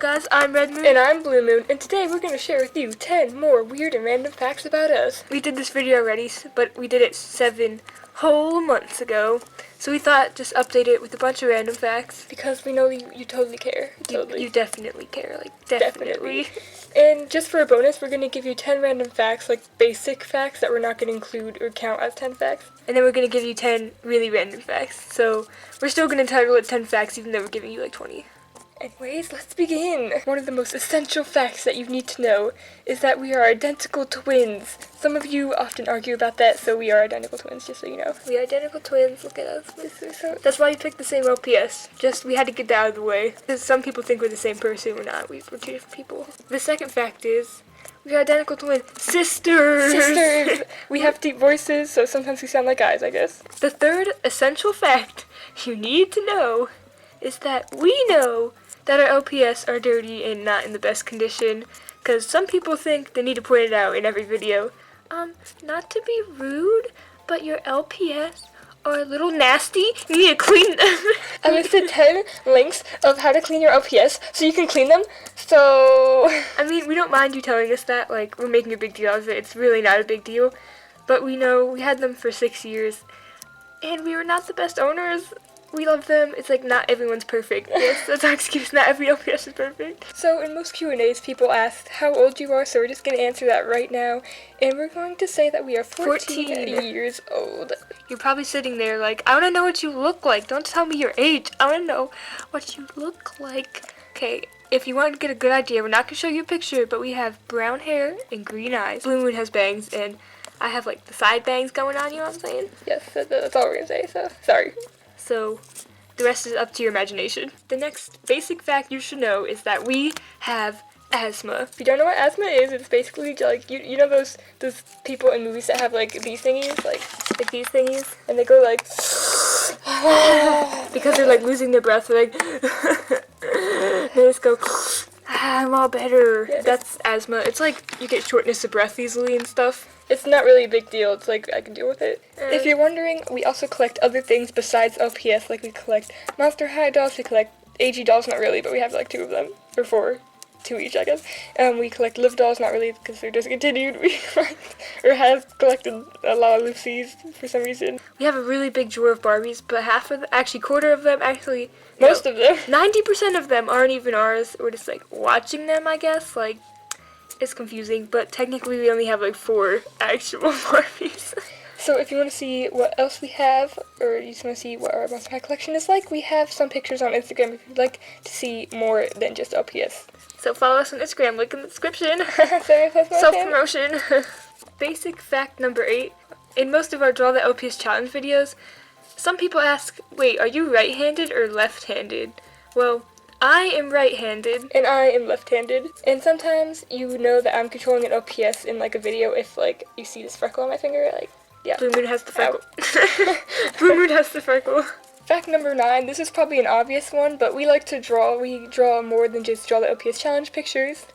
guys, I'm Redmoon. And I'm Bluemoon, and today we're going to share with you 10 more weird and random facts about us. We did this video already, but we did it 7 whole months ago. So we thought just update it with a bunch of random facts. Because we know you totally care. Totally. You definitely care, like definitely. And just for a bonus, we're going to give you 10 random facts, like basic facts that we're not going to include or count as 10 facts. And then we're going to give you 10 really random facts. So we're still going to title it 10 facts even though we're giving you like 20. Anyways, let's begin. One of the most essential facts that you need to know is that we are identical twins. Some of you often argue about that, so we are identical twins, just so you know. We are identical twins, look at us. That's why we picked the same LPS. Just, we had to get that out of the way. Because some people think we're the same person, we're not. We're two different people. The second fact is, we are identical twin sisters. We have deep voices, so sometimes we sound like guys, I guess. The third essential fact you need to know is that we know that our LPS are dirty and not in the best condition, because some people think they need to point it out in every video. Not to be rude, but your LPS are a little nasty. You need to clean them. I listed 10 links of how to clean your LPS so you can clean them, so... I mean, we don't mind you telling us that, like, we're making a big deal out of it. It's really not a big deal, but we know we had them for 6 years, and we were not the best owners. We love them. It's like not everyone's perfect. Yes, that's our excuse. Not every LPS is perfect. So in most Q&As, people ask how old you are, so we're just going to answer that right now. And we're going to say that we are 14 years old. You're probably sitting there like, I want to know what you look like. Don't tell me your age. I want to know what you look like. Okay, if you want to get a good idea, we're not going to show you a picture, but we have brown hair and green eyes. Bluemoon has bangs, and I have like the side bangs going on, you know what I'm saying? Yes, that's all we're going to say, so sorry. So, the rest is up to your imagination. The next basic fact you should know is that we have asthma. If you don't know what asthma is, it's basically like, you know those people in movies that have like these thingies, like these thingies, and they go like, because they're like losing their breath, they're like, they just go, I'm all better. Yeah. That's asthma. It's like you get shortness of breath easily and stuff. It's not really a big deal. It's like, I can deal with it. If you're wondering, we also collect other things besides LPS. Like, we collect Monster High dolls, we collect AG dolls, not really, but we have like 2 of them. Or 4. 2 each, I guess. We collect Live dolls, not really, because they're discontinued. We or have collected a lot of Lucy's for some reason. We have a really big drawer of Barbies, but quarter of them, actually... Most of them. 90% of them aren't even ours. We're just, like, watching them, I guess. Like... It's confusing, but technically we only have like 4 actual Barbies. So if you want to see what else we have, or you just want to see what our Monster High collection is like, we have some pictures on Instagram if you'd like to see more than just LPS. So follow us on Instagram, link in the description. Self-promotion. Basic fact number 8. In most of our Draw the LPS challenge videos, some people ask, wait, are you right-handed or left-handed? Well, I am right-handed. And I am left-handed. And sometimes you know that I'm controlling an LPS in like a video if like you see this freckle on my finger, like, yeah. Bluemoon has the freckle. Bluemoon has the freckle. Fact number 9, this is probably an obvious one, but we like to draw. We draw more than just Draw the LPS challenge pictures.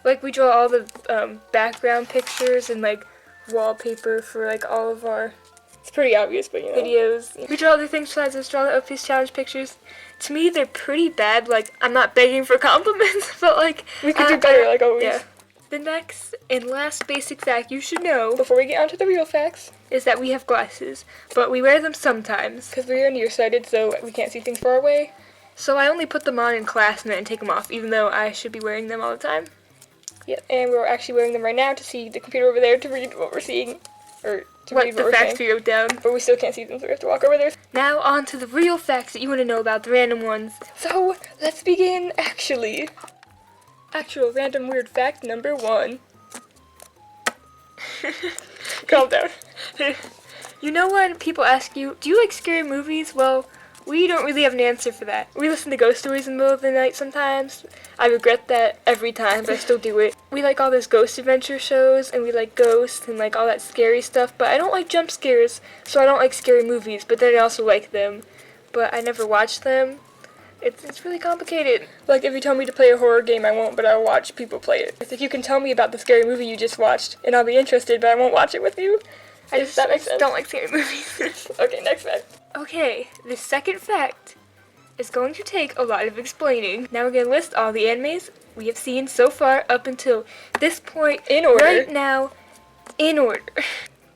Like we draw all the background pictures and like wallpaper for like all of our... It's pretty obvious, but you know. Videos. We draw other things besides just Draw the LPS challenge pictures. To me, they're pretty bad. Like, I'm not begging for compliments, but like... We could do better, like always. Yeah. The next and last basic fact you should know... Before we get on to the real facts... is that we have glasses, but we wear them sometimes. Because we're nearsighted, so we can't see things far away. So I only put them on in class and then take them off, even though I should be wearing them all the time. Yeah, and we're actually wearing them right now to see the computer over there to read what we're seeing. Or to read what the facts we wrote down. But we still can't see them, so we have to walk over there. Now on to the real facts that you want to know about, the random ones. So, let's begin, actually. Actual random weird fact number 1. Calm down. You know when people ask you, do you like scary movies? Well, we don't really have an answer for that. We listen to ghost stories in the middle of the night sometimes. I regret that every time, but I still do it. We like all those ghost adventure shows, and we like ghosts and like all that scary stuff, but I don't like jump scares, so I don't like scary movies, but then I also like them. But I never watch them. It's really complicated. Like, if you tell me to play a horror game, I won't, but I'll watch people play it. It's like, you can tell me about the scary movie you just watched, and I'll be interested, but I won't watch it with you. I just don't like scary movies. Okay, next fact. Okay, the second fact is going to take a lot of explaining. Now we're going to list all the animes we have seen so far up until this point. In order. Right now, in order.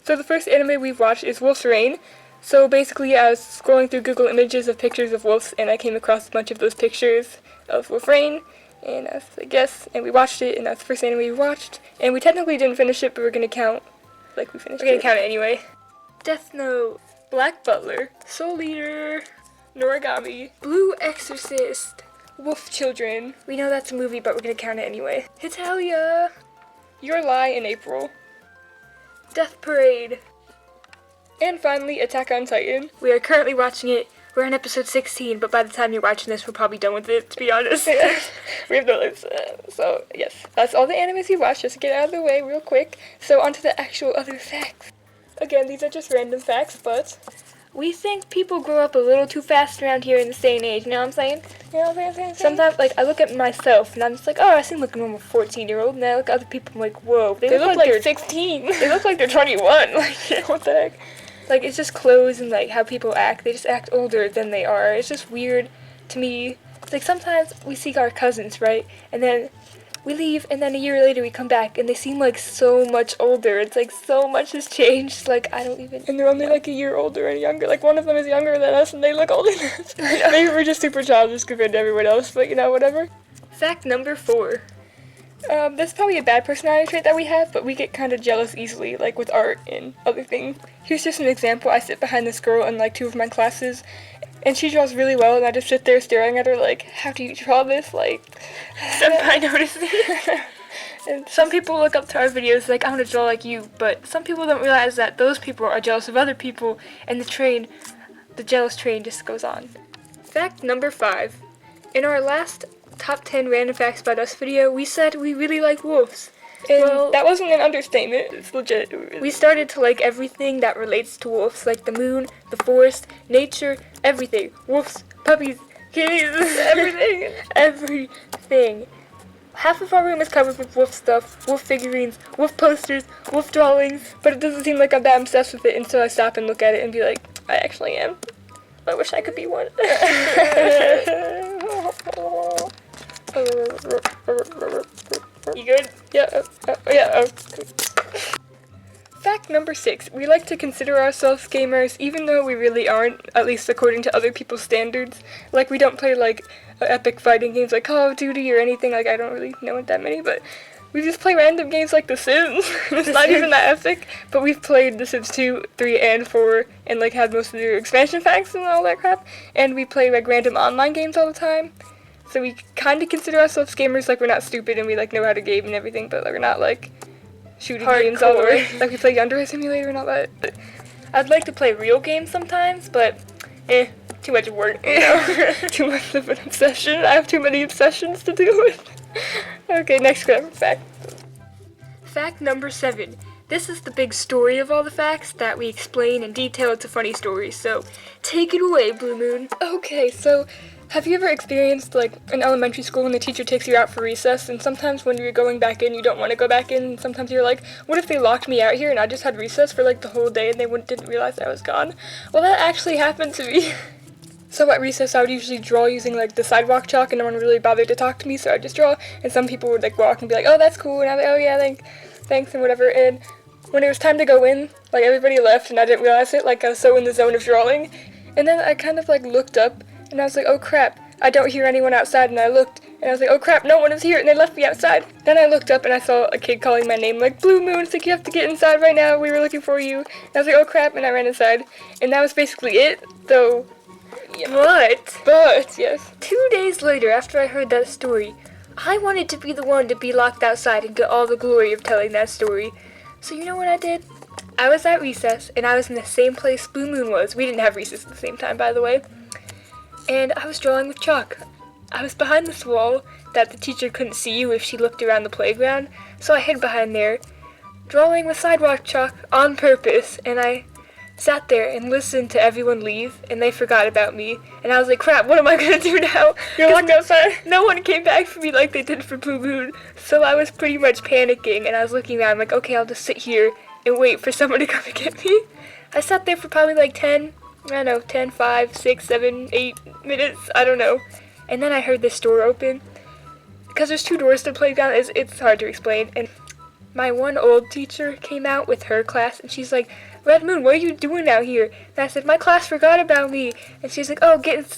So the first anime we've watched is Wolf's Rain. So basically I was scrolling through Google Images of pictures of wolves, and I came across a bunch of those pictures of Wolf Rain, and I was like, yes, and we watched it, and that's the first anime we watched. And we technically didn't finish it, but we're going to count like we finished it. We're going to count it anyway. Death Note, Black Butler, Soul Eater, Noragami, Blue Exorcist. Wolf Children, We know that's a movie, but we're going to count it anyway. Hitalia, Your Lie in April, Death Parade. and finally Attack on Titan. We are currently watching it. We're on episode 16, but by the time you're watching this, we're probably done with it, to be honest. We have no lists. So, yes, that's all the animes we watched, just to get out of the way real quick. So, on to the actual other facts. Again, these are just random facts, but We think people grow up a little too fast around here in this day and age, you know what I'm saying? you know what I'm saying? Sometimes, like, I look at myself, and I'm just like, oh, I seem like a normal 14-year-old, and I look at other people, I'm like, whoa, They look like they're 16. They look like they're 21. Like, What the heck? like, it's just clothes and, like, how people act. They just act older than they are. It's just weird to me. It's like, sometimes we see our cousins, right? And then we leave, and then a year later we come back, and they seem, like, so much older. It's like, so much has changed. Like, I don't even... And they're only like a year older and younger. Like, one of them is younger than us, and they look older than us. Maybe we're just super childish compared to everyone else, but you know, whatever. Fact number 4. This is probably a bad personality trait that we have, but we get kind of jealous easily, like with art and other things. Here's just an example. I sit behind this girl in like 2 of my classes, and she draws really well, and I just sit there staring at her like, how do you draw this? Like, Senpai noticing. And some people look up to our videos like, I want to draw like you, but some people don't realize that those people are jealous of other people, and the jealous train just goes on. Fact number 5. In our last top 10 random facts about us video, we said we really like wolves. and Well, that wasn't an understatement. It's legit. we started to like everything that relates to wolves, like the moon, the forest, nature, everything. Wolves, puppies, kitties, everything. Everything. Half of our room is covered with wolf stuff, wolf figurines, wolf posters, wolf drawings, But it doesn't seem like I'm that obsessed with it until I stop and look at it and be like, I actually am. I wish I could be one. You good? Yeah. Yeah. Fact number 6. We like to consider ourselves gamers, even though we really aren't, at least according to other people's standards. Like, we don't play, like, epic fighting games like Call of Duty or anything. Like, I don't really know that many, but we just play random games like The Sims. It's not even that epic, but we've played The Sims 2, 3, and 4, and, like, had most of their expansion packs and all that crap. And we play, like, random online games all the time. So we kind of consider ourselves gamers. Like, we're not stupid and we, like, know how to game and everything, but like, we're not, like, shooting games all the way. Like, we play Underwear Simulator and all that. I'd like to play real games sometimes, but too much work, you know? Too much of an obsession. I have too many obsessions to deal with. Okay, next fact. Fact number 7. This is the big story of all the facts that we explain in detail. It's a funny story, so take it away, Blue Moon. Okay, so have you ever experienced, like, in elementary school when the teacher takes you out for recess, and sometimes when you're going back in, you don't want to go back in, and sometimes you're like, what if they locked me out here and I just had recess for, like, the whole day and they didn't realize I was gone? Well, that actually happened to me. So at recess, I would usually draw using, like, the sidewalk chalk, and no one really bothered to talk to me, so I'd just draw, and some people would, like, walk and be like, oh, that's cool, and I'm like, oh, yeah, thanks, and whatever, and when it was time to go in, like, everybody left, and I didn't realize it, like, I was so in the zone of drawing, and then I kind of, like, looked up, and I was like, oh, crap, I don't hear anyone outside, and I looked, and I was like, oh, crap, no one is here, and they left me outside. Then I looked up, and I saw a kid calling my name, like, Blue Moon, it's like, you have to get inside right now, we were looking for you, and I was like, oh, crap, and I ran inside, and that was basically it, though. Yeah. But, yes. 2 days later, after I heard that story, I wanted to be the one to be locked outside and get all the glory of telling that story. So you know what I did? I was at recess, and I was in the same place Blue Moon was. We didn't have recess at the same time, by the way. And I was drawing with chalk. I was behind this wall that the teacher couldn't see you if she looked around the playground, so I hid behind there, drawing with sidewalk chalk on purpose, and I sat there and listened to everyone leave, and they forgot about me, and I was like, crap, what am I gonna do now? You're locked outside. No one came back for me like they did for Blue Moon, so I was pretty much panicking, and I was looking around, like, okay, I'll just sit here and wait for someone to come and get me. I sat there for probably like 10, I don't know, 10, 5, 6, 7, 8 minutes, I don't know. And then I heard this door open. Because there's 2 doors to the playground, it's hard to explain. And my one old teacher came out with her class, and she's like, Redmoon, what are you doing out here? And I said, my class forgot about me. And she's like, oh,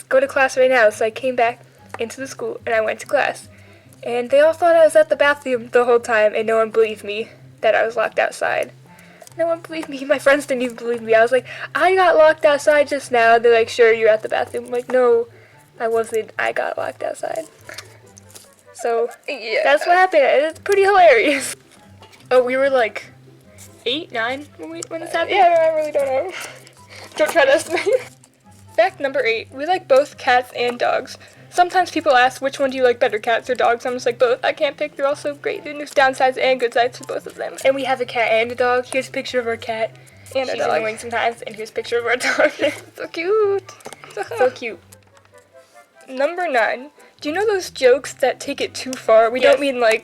go to class right now. So I came back into the school, and I went to class. And they all thought I was at the bathroom the whole time, and no one believed me that I was locked outside. No one believed me. My friends didn't even believe me. I was like, I got locked outside just now. They're like, sure, you're at the bathroom. I'm like, no, I wasn't. I got locked outside. So, yeah, that's what happened. It's pretty hilarious. Oh, we were like 8, 9 when this happened? Yeah, I really don't know. Don't try to estimate. Fact number 8. We like both cats and dogs. Sometimes people ask, which one do you like better, cats or dogs? I'm just like, both. I can't pick. They're all so great. There's downsides and good sides to both of them. And we have a cat and a dog. Here's a picture of our cat. And a She's dog. annoying sometimes. And here's a picture of our dog. So cute. So cute. Number 9. Do you know those jokes that take it too far? We Yes. don't mean like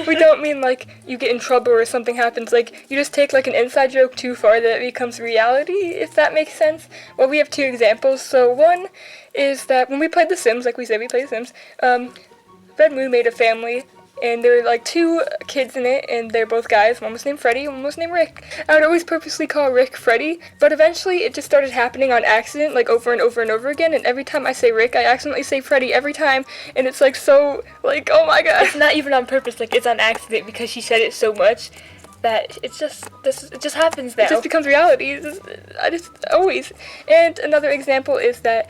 we don't mean like you get in trouble or something happens. Like you just take like an inside joke too far that it becomes reality, if that makes sense. Well, we have 2 examples. So one is that when we played The Sims, like we said, we played The Sims. Redmoon made a family, and there were like 2 kids in it, and they're both guys. One was named Freddie, one was named Rick. I would always purposely call Rick Freddie, but eventually it just started happening on accident, like over and over and over again, and every time I say Rick, I accidentally say Freddie every time, and it's like so, like, oh my god. It's not even on purpose, like it's on accident because she said it so much that it just happens now. It just becomes reality. I just always. And another example is that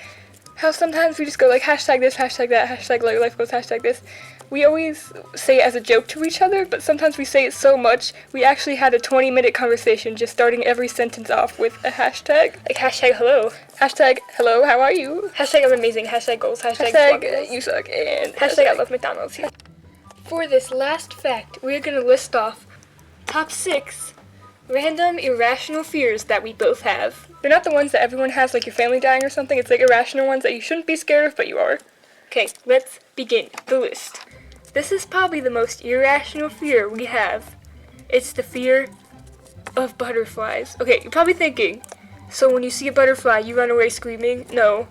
how sometimes we just go like hashtag this, hashtag that, hashtag like life goes, hashtag this. We always say it as a joke to each other, but sometimes we say it so much, we actually had a 20-minute conversation just starting every sentence off with a hashtag. Like hashtag hello. Hashtag hello, how are you? Hashtag I'm amazing. Hashtag goals. Hashtag you suck. And hashtag I love McDonald's. For this last fact, we're going to list off top 6 random irrational fears that we both have. They're not the ones that everyone has, like your family dying or something. It's like irrational ones that you shouldn't be scared of, but you are. Okay, let's begin the list. This is probably the most irrational fear we have. It's the fear of butterflies. Okay, you're probably thinking, so when you see a butterfly, you run away screaming? No.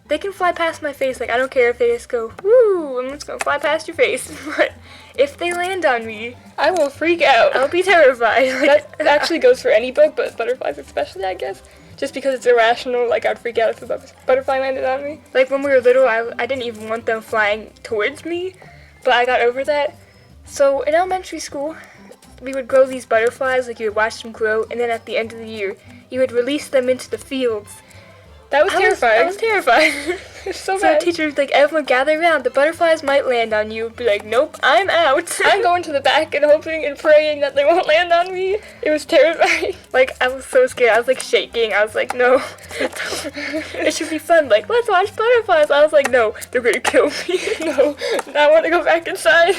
They can fly past my face, like I don't care if they just go, woo, I'm just gonna fly past your face. But if they land on me, I will freak out. I'll be terrified. That actually goes for any bug, but butterflies especially, I guess. Just because it's irrational, like I'd freak out if a butterfly landed on me. Like when we were little, I didn't even want them flying towards me, but I got over that. So in elementary school, we would grow these butterflies, like you would watch them grow, and then at the end of the year, you would release them into the fields. That was terrifying. I was terrified. It's so So bad. the teacher was like, everyone gather around, the butterflies might land on you. Be like, nope, I'm out. I'm going to the back and hoping and praying that they won't land on me. It was terrifying. Like, I was so scared. I was like shaking. I was like, no. It should be fun. Like, let's watch butterflies. I was like, no, they're gonna kill me. No, I want to go back inside.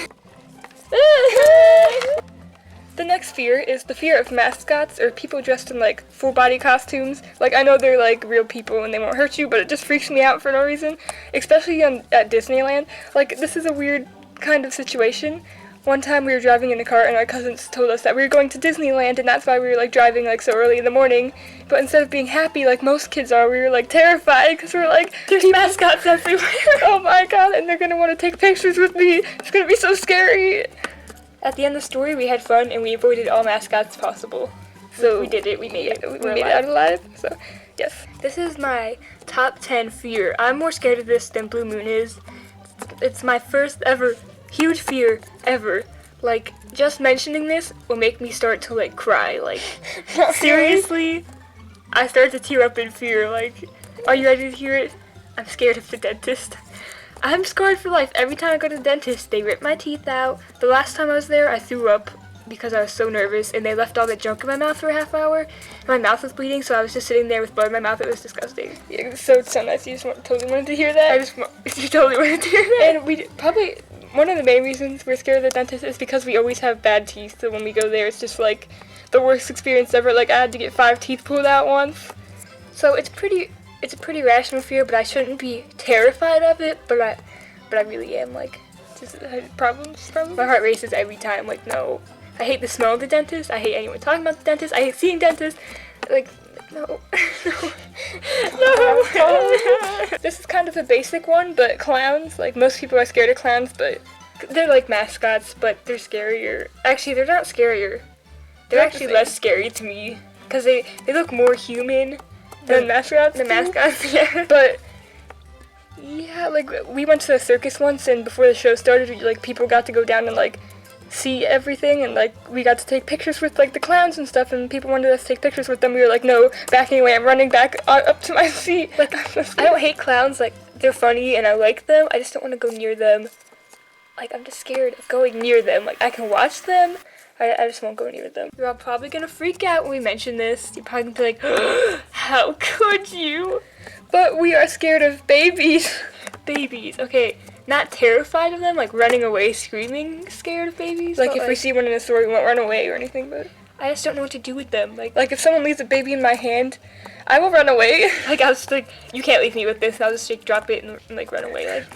The next fear is the fear of mascots or people dressed in like full body costumes. Like I know they're like real people and they won't hurt you, but it just freaks me out for no reason. Especially at Disneyland. Like this is a weird kind of situation. One time we were driving in a car and our cousins told us that we were going to Disneyland and that's why we were like driving like so early in the morning. But instead of being happy like most kids are, we were like terrified because we're like, there's mascots everywhere. Oh my god, and they're gonna want to take pictures with me. It's gonna be so scary. At the end of the story, we had fun and we avoided all mascots possible. So we did it. We made it. We made it out alive. So yes. This is my top 10 fear. I'm more scared of this than Blue Moon is. It's my first ever huge fear ever. Like, just mentioning this will make me start to, like, cry. Like, seriously, I start to tear up in fear. Like, are you ready to hear it? I'm scared of the dentist. I'm scarred for life. Every time I go to the dentist, they rip my teeth out. The last time I was there, I threw up because I was so nervous, and they left all the junk in my mouth for a half hour. And my mouth was bleeding, so I was just sitting there with blood in my mouth. It was disgusting. Yeah, it's so nice. You just totally wanted to hear that. You totally wanted to hear that. And we probably, one of the main reasons we're scared of the dentist is because we always have bad teeth, so when we go there, it's just like the worst experience ever. Like I had to get 5 teeth pulled out once. So it's a pretty rational fear, but I shouldn't be terrified of it, but I really am. Like, Just problems. my heart races every time. Like, no, I hate the smell of the dentist. I hate anyone talking about the dentist. I hate seeing dentists. Like, No. No. This is kind of a basic one, but clowns, like most people are scared of clowns, but they're like mascots, but they're scarier. Actually, they're not scarier. They're actually less scary to me, because they look more human than mascots. The mascots, yeah. But yeah, like we went to the circus once, and before the show started, like people got to go down and like see everything, and like we got to take pictures with like the clowns and stuff, and people wanted us to take pictures with them. We were like, no, backing away. I'm running back up to my seat. Like I don't hate clowns. Like they're funny and I like them. I just don't want to go near them. Like I'm just scared of going near them. Like I can watch them. I just won't go near them. You're all probably gonna freak out when we mention this. You're probably gonna be like, how could you? But we are scared of babies. Babies, okay. Not terrified of them, like running away, screaming, scared of babies. Like if we see one in a store, we won't run away or anything, but I just don't know what to do with them. Like if someone leaves a baby in my hand, I will run away. Like I'll just like, you can't leave me with this, and I'll just like drop it and like run away. Like,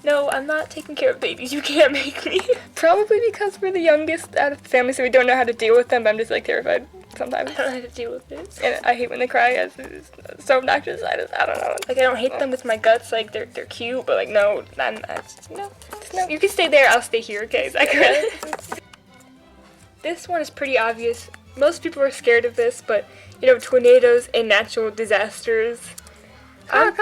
no, I'm not taking care of babies. You can't make me. Probably because we're the youngest out of the family, so we don't know how to deal with them. But I'm just like terrified sometimes. I don't know how to deal with it. And I hate when they cry. It's so obnoxious. I don't know. Like I don't hate them with my guts. Like they're cute, but like no, no. You can stay there. I'll stay here. Okay, Zachary. This one is pretty obvious. Most people are scared of this, but you know, tornadoes and natural disasters. I'm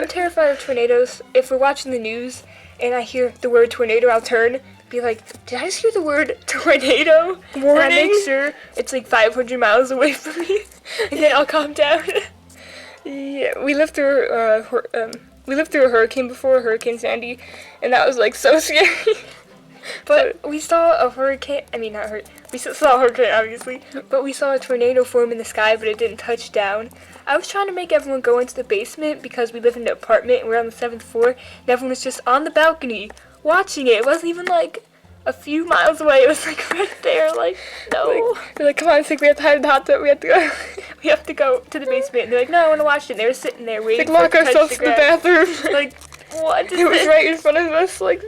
terrified of tornadoes. If we're watching the news and I hear the word tornado, I'll turn, be like, did I just hear the word tornado? Warning. And I make sure it's like 500 miles away from me, and then I'll calm down. Yeah, we lived through a hurricane before, Hurricane Sandy, and that was like so scary. But we saw a hurricane, we saw a hurricane obviously, but we saw a tornado form in the sky, but it didn't touch down. I was trying to make everyone go into the basement because we live in an apartment and we're on the 7th floor, and everyone was just on the balcony watching it. It wasn't even like a few miles away, it was like right there, like, no. They're like, come on, we have to hide in the hot tub, we have to go to the basement. And they're like, no, I want to watch it. And they were sitting there waiting for us to lock ourselves in the bathroom. Like, what? It was right in front of us, like,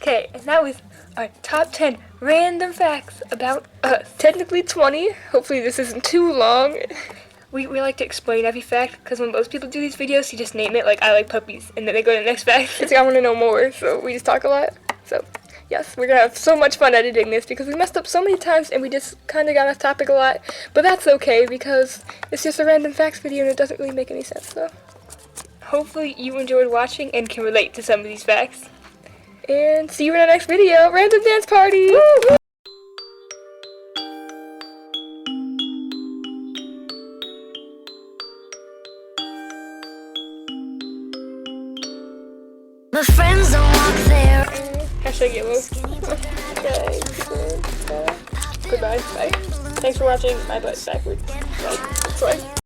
Okay, and that was our top 10 random facts about us. Technically 20. Hopefully this isn't too long. We like to explain every fact, because when most people do these videos, you just name it, like, I like puppies, and then they go to the next fact. It's like, I want to know more, so we just talk a lot. So, yes, we're going to have so much fun editing this, because we messed up so many times, and we just kind of got off topic a lot. But that's okay, because it's just a random facts video, and it doesn't really make any sense, so. Hopefully you enjoyed watching and can relate to some of these facts. And see you in our next video. Random dance party! Woo! My friends don't walk there. Hashtag yellow. Okay. Goodbye. Bye. Thanks for watching. My butt's backwards. Bye. That's why.